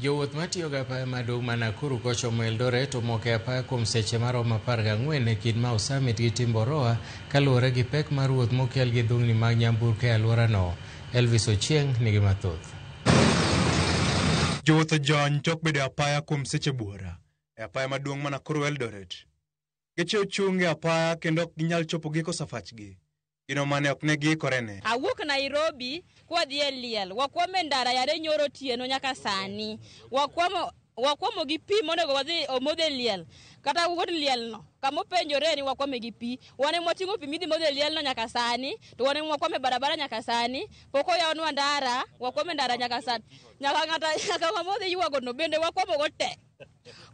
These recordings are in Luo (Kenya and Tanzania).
Jowuoth matiyo gi apaya maduong' ma Nakuru kochomo Eldoret omoke apaya kuom seche maromo 14 e kind Mau Summit gi Timboroa kaluwore gi pek mar wuoth mokel gi dhungni mag nyamburko e alworano. Elvis Ochieng nigi mathoth. Jowuoth ojony tok bedo apaya kuom seche buora e apaya maduong' ma Nakuru Eldoret. Geche ochung' e apaya kendo ok ginyal chopo giko safachgi. Gino mane ok ne giikorene. Awuok Nairobi kwadhi e liel. Wakwamo ndara yare nyoro tieno nyaka sani. Wakwamo gi pi monego wadhi omodhe liel. Kata wuod liel no. Kamo penjore ni wakwame gi pi. Wane moting'o pi midhi modhe liel no nyaka sani. To wane wakwame barabara nyaka sani. Poko yawnwa ndara. Wakwame ndara nyaka sani. Nyaka wamodhe yuago no bende wakwamo go te.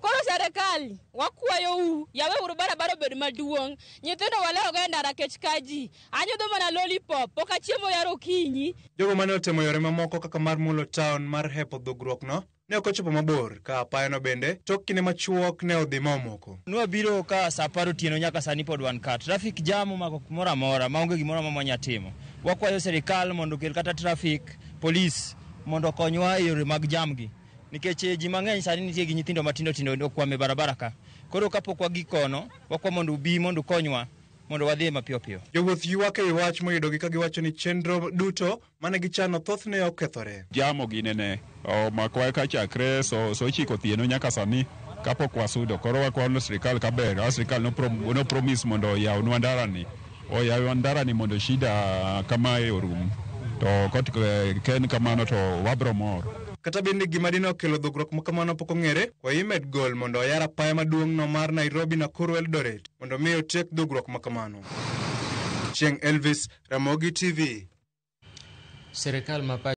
Koro serikali wakwayo yawe uru barabara bed maduong'. Nyithindo walewo ga ndara kech kaji. Anyodho mana lollipop poka chiemo yaro kinyi. Jogo mane otemo yore mamoko kaka mar mulo town mar hepo dhugruok no ne ok ochopo mabor ka apaya no bende tok kinde machuok ne odhi mamoko. Nwa biro ka saa 10 otieno nyaka sani pod wan ka traffic jam mako kumora mora maonge gimoro mamanya timo. Wakwayo serikal mondo kel kata traffic police mondo konywa e yore mag jamgi. Nikech ji mang'eny sani nitie gi nyithindo matindo tindo okwame barabara ka. Koro kapok wagikono wakwa mondo ubi mondo konywa mondo wadhi mapiyo piyo. Jowuoth ywak e wach moyudogi ka giwacho ni chenro duto mane gichano thothne okethore. Jamo ginene makwa ka chakre so chiko thieno nyaka sani kapok wasudo. Koro wakwano sirikal kaber. Sirikal no promise mondo yawnwa ndarani. Oyaw ndarani mondo shida kama e orum. To kot ken kamano to wabro mor. Kata bende gima dine okelo dhugruok makamano pok ong'ere, kwa imed gol mondo oyar apaya maduong' no mar Nairobi Nakuru Eldoret mondo miyo otiek dhugruok makamano. Chieng' Elvis, Ramogi TV. Serikal